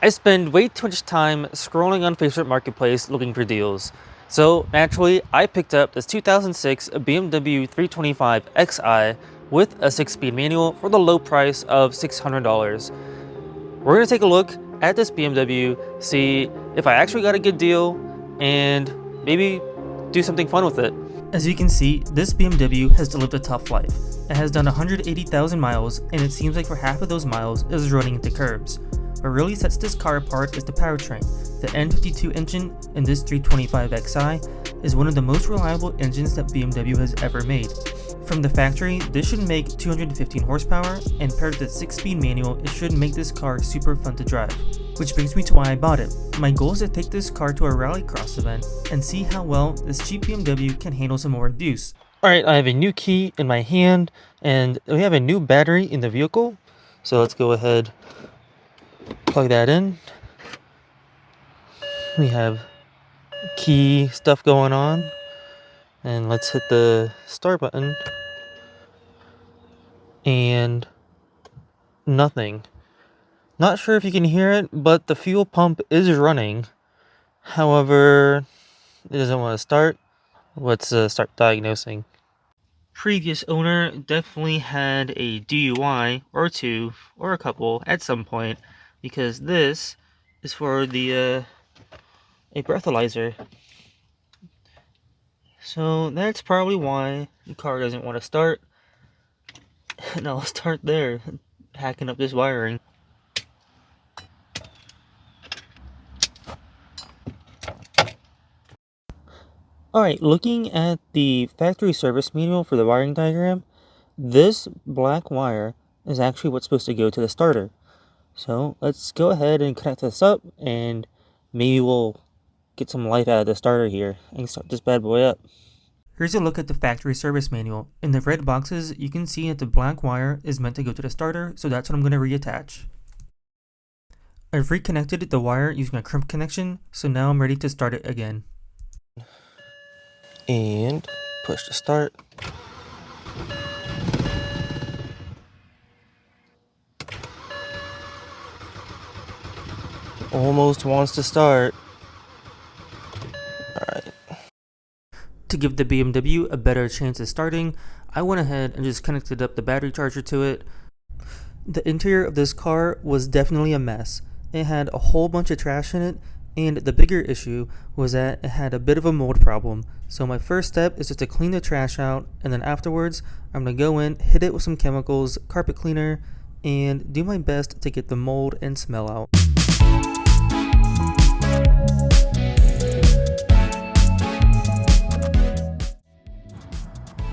I spend way too much time scrolling on Facebook Marketplace looking for deals. So naturally, I picked up this 2006 BMW 325 Xi with a 6-speed manual for the low price of $600. We're going to take a look at this BMW, see if I actually got a good deal, and maybe do something fun with it. As you can see, this BMW has lived a tough life. It has done 180,000 miles, and it seems like for half of those miles it was running into curbs. What really sets this car apart is the powertrain. The N52 engine in this 325 Xi is one of the most reliable engines that BMW has ever made. From the factory, this should make 215 horsepower, and paired with the 6-speed manual, it should make this car super fun to drive. Which brings me to why I bought it. My goal is to take this car to a rallycross event and see how well this cheap BMW can handle some more abuse. Alright, I have a new key in my hand, and we have a new battery in the vehicle. So let's go ahead, plug that in. We have key stuff going on, and let's hit the start button, and nothing. Not sure if you can hear it, but the fuel pump is running. However, it doesn't want to start. Let's start diagnosing. Previous owner definitely had a DUI or two or a couple at some point, because this is for the a breathalyzer. So that's probably why the car doesn't want to start. And I'll start there, hacking up this wiring. Alright, looking at the factory service manual for the wiring diagram, this black wire is actually what's supposed to go to the starter. So let's go ahead and connect this up, and maybe we'll get some life out of the starter here and start this bad boy up. Here's a look at the factory service manual. In the red boxes, you can see that the black wire is meant to go to the starter, so that's what I'm going to reattach. I've reconnected the wire using a crimp connection, so now I'm ready to start it again. And push to start. Almost wants to start. Alright. To give the BMW a better chance of starting, I went ahead and just connected up the battery charger to it. The interior of this car was definitely a mess. It had a whole bunch of trash in it, and the bigger issue was that it had a bit of a mold problem. So my first step is just to clean the trash out, and then afterwards I'm going to go in, hit it with some chemicals, carpet cleaner, and do my best to get the mold and smell out.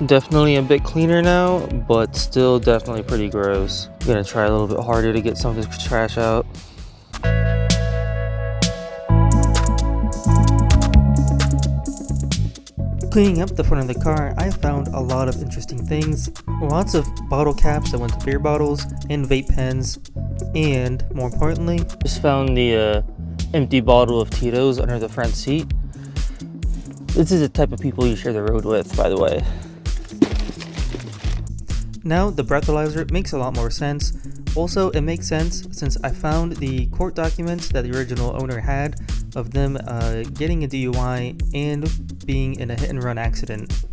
Definitely a bit cleaner now, but still definitely pretty gross. I'm going to try a little bit harder to get some of this trash out. Cleaning up the front of the car, I found a lot of interesting things. Lots of bottle caps that went to beer bottles, and vape pens, and more importantly, just found the empty bottle of Tito's under the front seat. This is the type of people you share the road with, by the way. Now the breathalyzer makes a lot more sense. Also, it makes sense since I found the court documents that the original owner had of them getting a DUI and being in a hit-and-run accident.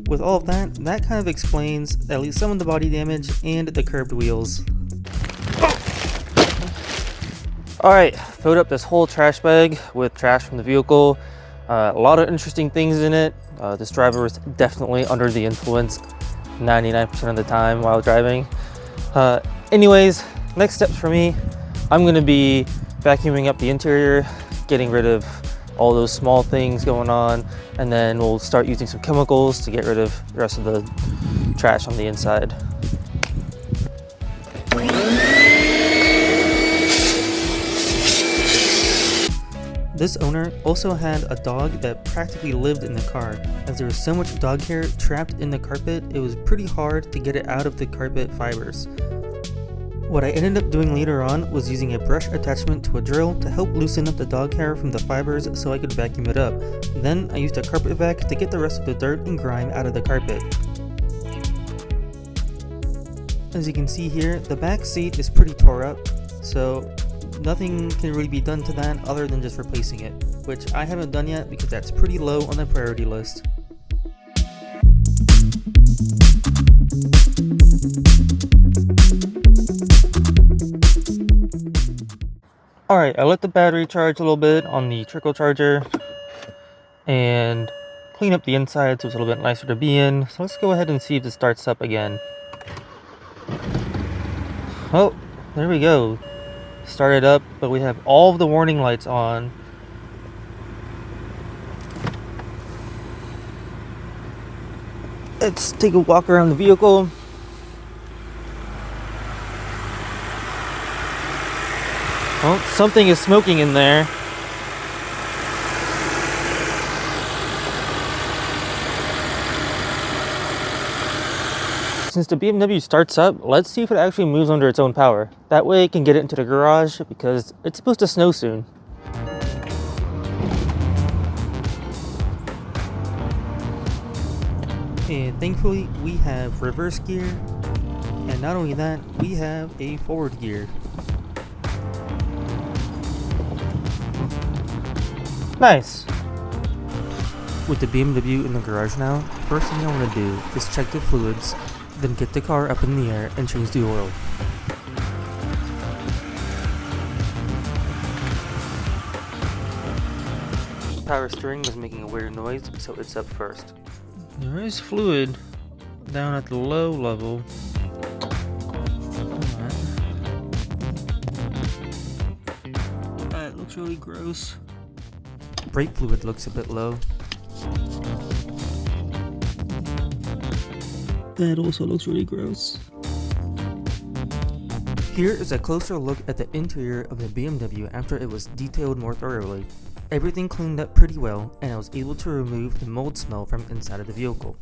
With all of that, that kind of explains at least some of the body damage and the curved wheels. Alright, filled up this whole trash bag with trash from the vehicle. A lot of interesting things in it. This driver was definitely under the influence 99% of the time while driving. Anyways, next steps for me, I'm going to be vacuuming up the interior, getting rid of all those small things going on, and then we'll start using some chemicals to get rid of the rest of the trash on the inside. This owner also had a dog that practically lived in the car. As there was so much dog hair trapped in the carpet, it was pretty hard to get it out of the carpet fibers. What I ended up doing later on was using a brush attachment to a drill to help loosen up the dog hair from the fibers so I could vacuum it up. Then I used a carpet vac to get the rest of the dirt and grime out of the carpet. As you can see here, the back seat is pretty tore up, so nothing can really be done to that other than just replacing it, which I haven't done yet because that's pretty low on the priority list. Alright, I let the battery charge a little bit on the trickle charger and clean up the inside so it's a little bit nicer to be in. So let's go ahead and see if it starts up again. Oh, there we go. Started up, but we have all of the warning lights on. Let's take a walk around the vehicle. Oh, something is smoking in there. Since the BMW starts up, let's see if it actually moves under its own power. That way it can get it into the garage because it's supposed to snow soon. And thankfully we have reverse gear, and not only that, we have a forward gear. Nice! With the BMW in the garage now, first thing I want to do is check the fluids, then get the car up in the air and change the oil. Power steering was making a weird noise, so it's up first. There is fluid down at the low level. That looks really gross. Brake fluid looks a bit low. That also looks really gross. Here is a closer look at the interior of the BMW after it was detailed more thoroughly. Everything cleaned up pretty well, and I was able to remove the mold smell from inside of the vehicle.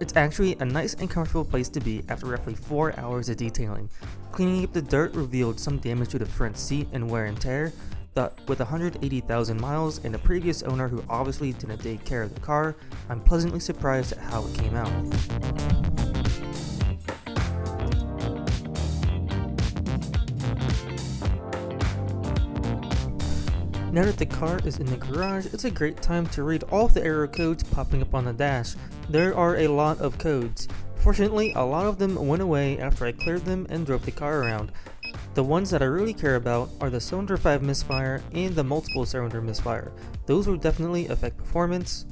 It's actually a nice and comfortable place to be after roughly 4 hours of detailing. Cleaning up the dirt revealed some damage to the front seat and wear and tear, but with 180,000 miles and a previous owner who obviously didn't take care of the car, I'm pleasantly surprised at how it came out. Now that the car is in the garage, it's a great time to read all of the error codes popping up on the dash. There are a lot of codes. Fortunately, a lot of them went away after I cleared them and drove the car around. The ones that I really care about are the cylinder 5 misfire and the multiple cylinder misfire. Those will definitely affect performance.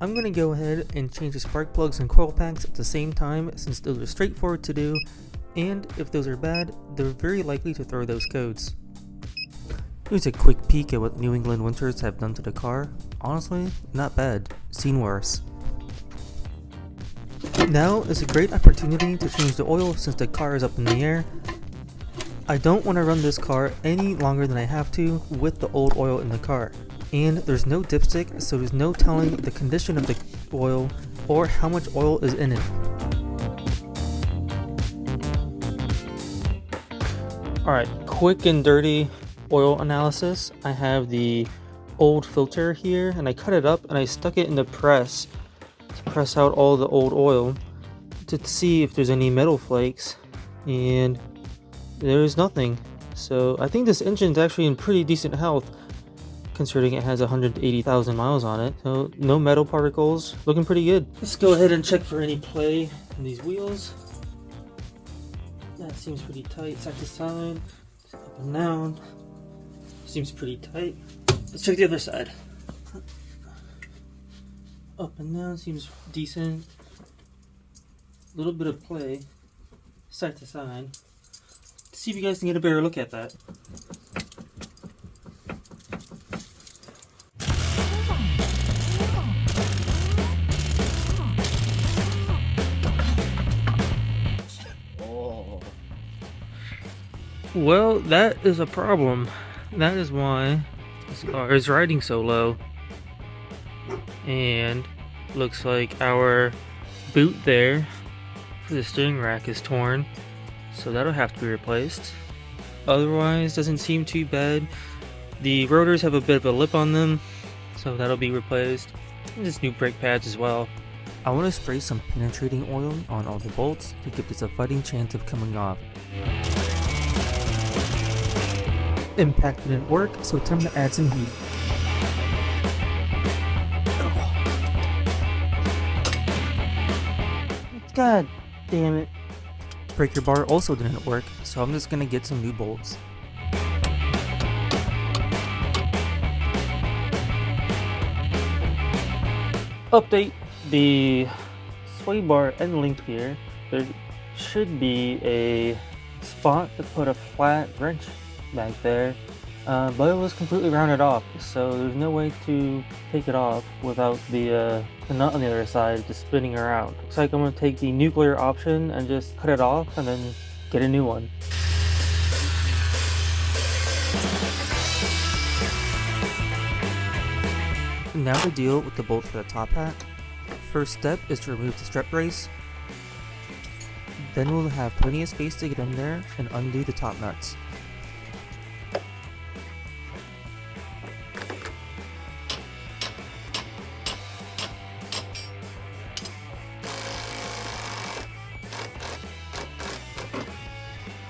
I'm going to go ahead and change the spark plugs and coil packs at the same time since those are straightforward to do, and if those are bad, they're very likely to throw those codes. Here's a quick peek at what New England winters have done to the car. Honestly, not bad. Seen worse. Now is a great opportunity to change the oil since the car is up in the air. I don't want to run this car any longer than I have to with the old oil in the car. And there's no dipstick, so there's no telling the condition of the oil or how much oil is in it. Alright, quick and dirty oil analysis. I have the old filter here and I cut it up and I stuck it in the press to press out all the old oil to see if there's any metal flakes, and there's nothing. So I think this engine's actually in pretty decent health considering it has 180,000 miles on it. So no metal particles, looking pretty good. Let's go ahead and check for any play in these wheels. That seems pretty tight, side to side, up and down. Seems pretty tight. Let's check the other side. Up and down seems decent. A little bit of play, side to side. Let's see if you guys can get a better look at that. Well, that is a problem. That is why this car is riding so low. And looks like our boot there for the steering rack is torn, so that'll have to be replaced. Otherwise, doesn't seem too bad. The rotors have a bit of a lip on them, so that'll be replaced. And just new brake pads as well. I want to spray some penetrating oil on all the bolts to give this a fighting chance of coming off. Impact didn't work, so time to add some heat. God damn it. Breaker bar also didn't work, so I'm just gonna get some new bolts. Update: the sway bar end link here, there should be a spot to put a flat wrench back there, but it was completely rounded off, so there's no way to take it off without the nut on the other side just spinning around. Looks like I'm going to take the nuclear option and just cut it off and then get a new one. Now to deal with the bolt for the top hat. First step is to remove the strut brace. Then we'll have plenty of space to get in there and undo the top nuts.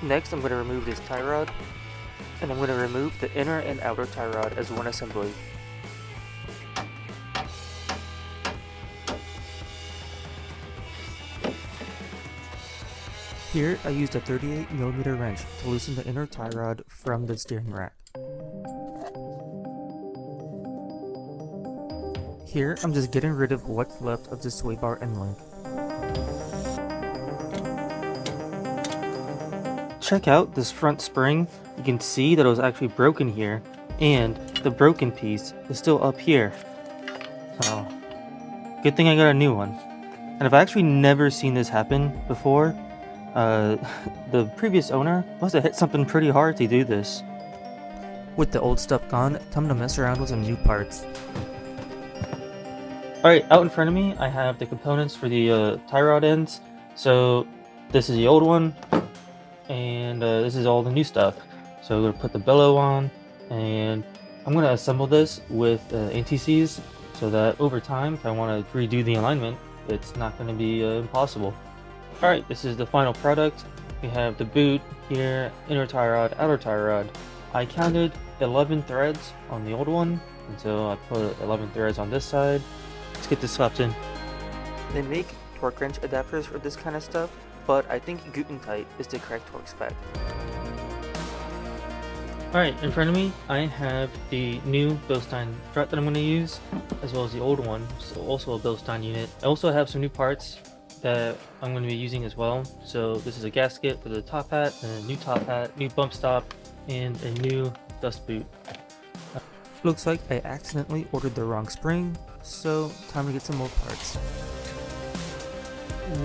Next, I'm going to remove this tie rod, and I'm going to remove the inner and outer tie rod as one assembly. Here, I used a 38mm wrench to loosen the inner tie rod from the steering rack. Here, I'm just getting rid of what's left of the sway bar end link. Check out this front spring. You can see that it was actually broken here, and the broken piece is still up here. So, good thing I got a new one. And I've actually never seen this happen before. The previous owner must have hit something pretty hard to do this. With the old stuff gone, time to mess around with some new parts. Alright, out in front of me I have the components for the tie rod ends. So this is the old one, and this is all the new stuff. So I'm going to put the bellow on, and I'm going to assemble this with NTCs so that over time, if I want to redo the alignment, it's not going to be impossible. Alright, this is the final product. We have the boot here, inner tie rod, outer tie rod. I counted 11 threads on the old one, and so I put 11 threads on this side. Let's get this swapped in. They make torque wrench adapters for this kind of stuff, but I think Gutentite is the correct torque spec. Alright, in front of me I have the new Bilstein strut that I'm going to use, as well as the old one, so also a Bilstein unit. I also have some new parts that I'm going to be using as well. So this is a gasket for the top hat, and a new top hat, new bump stop, and a new dust boot. Looks like I accidentally ordered the wrong spring, so time to get some more parts.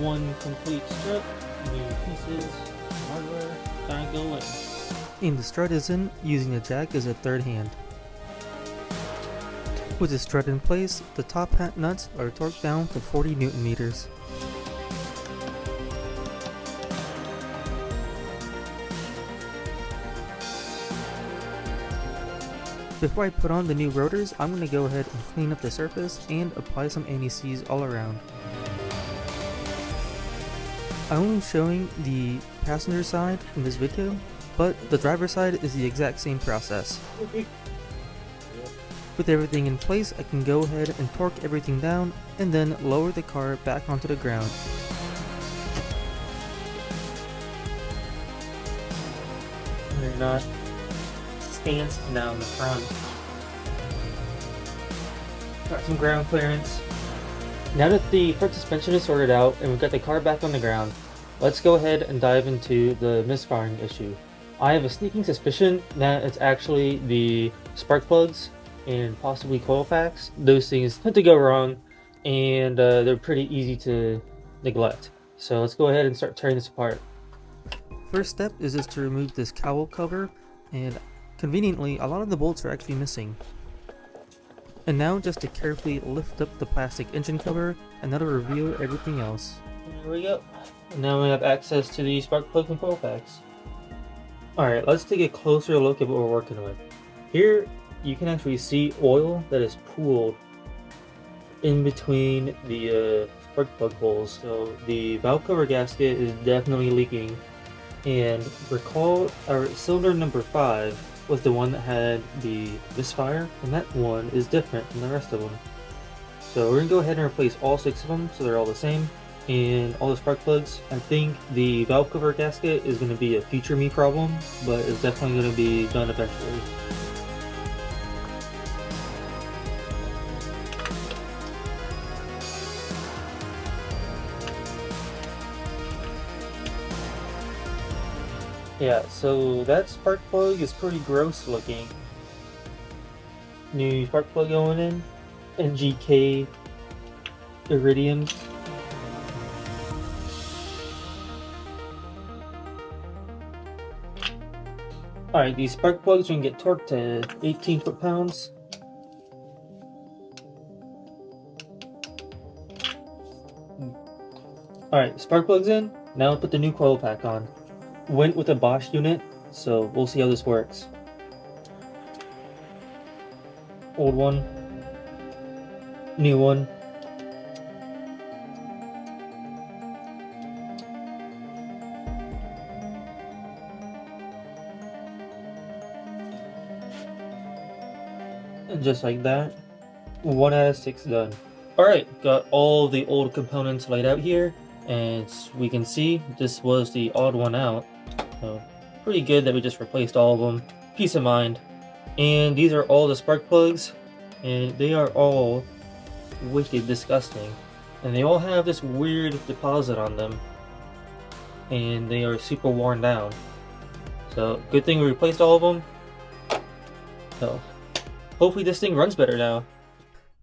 One complete strut, new pieces, hardware, time to go in. And the strut is in, using a jack as a third hand. With the strut in place, the top hat nuts are torqued down to 40 Newton meters. Before I put on the new rotors, I'm going to go ahead and clean up the surface and apply some anti-seize all around. I'm only showing the passenger side in this video, but the driver's side is the exact same process. With everything in place, I can go ahead and torque everything down and then lower the car back onto the ground. They're not stance down the front. Got some ground clearance. Now that the front suspension is sorted out and we've got the car back on the ground, let's go ahead and dive into the misfiring issue. I have a sneaking suspicion that it's actually the spark plugs and possibly coil packs. Those things tend to go wrong, and they're pretty easy to neglect. So let's go ahead and start tearing this apart. First step is just to remove this cowl cover, and conveniently a lot of the bolts are actually missing. And now just to carefully lift up the plastic engine cover, and that'll reveal everything else. There we go. And now we have access to the spark plug and coil packs. Alright, let's take a closer look at what we're working with. Here you can actually see oil that is pooled in between the spark plug holes. So the valve cover gasket is definitely leaking. And recall our cylinder number 5 was the one that had the misfire, and that one is different from the rest of them. So we're gonna go ahead and replace all 6 of them so they're all the same. And all the spark plugs, I think the valve cover gasket is gonna be a future me problem, but it's definitely gonna be done eventually. Yeah, so that spark plug is pretty gross looking. New spark plug going in, NGK iridium. Alright, these spark plugs are gonna get torqued to 18 foot-pounds. Alright, spark plugs in. Now put the new coil pack on. Went with a Bosch unit, so we'll see how this works. Old one, new one. And just like that, 1 out of 6 done. Alright, got all the old components laid out here, and we can see this was the odd one out. So pretty good that we just replaced all of them. Peace of mind. And these are all the spark plugs, and they are all wicked disgusting. And they all have this weird deposit on them, and they are super worn down. So good thing we replaced all of them. So hopefully this thing runs better now.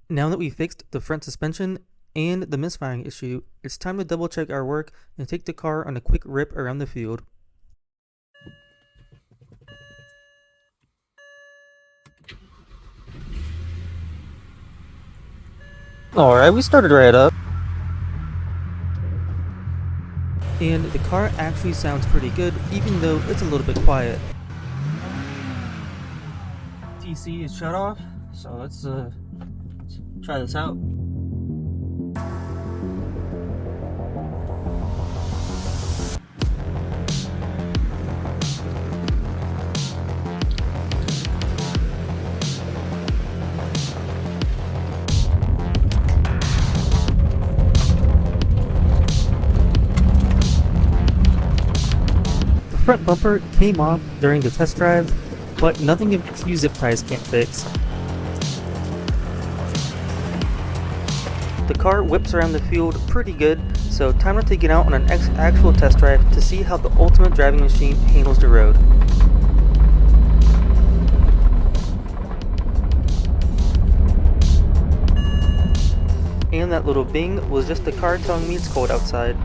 Now that we fixed the front suspension and the misfiring issue, it's time to double check our work and take the car on a quick rip around the field. Alright, we started right up. And the car actually sounds pretty good, even though it's a little bit quiet. TC is shut off, so let's try this out. The front bumper came off during the test drive, but nothing a few zip ties can't fix. The car whips around the field pretty good, so time to take it out on an actual test drive to see how the ultimate driving machine handles the road. And that little bing was just the car telling me it's cold outside.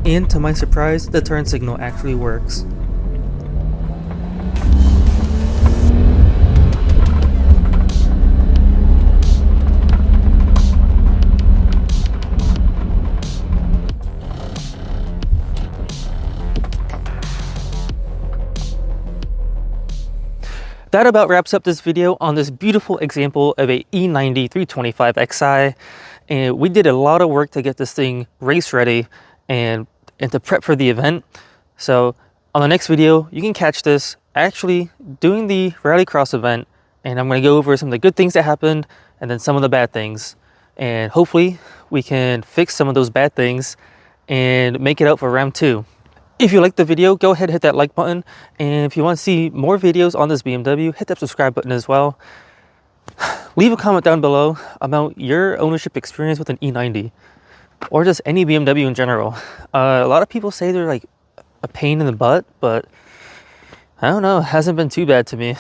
And to my surprise, the turn signal actually works. That about wraps up this video on this beautiful example of a E90 325 Xi. And we did a lot of work to get this thing race ready and to prep for the event. So on the next video, you can catch this actually doing the rallycross event, and I'm going to go over some of the good things that happened and then some of the bad things. And hopefully we can fix some of those bad things and make it out for round 2. If you liked the video, go ahead and hit that like button. And if you want to see more videos on this BMW, hit that subscribe button as well. Leave a comment down below about your ownership experience with an E90 or just any BMW in general. A lot of people say they're like a pain in the butt, but I don't know, it hasn't been too bad to me.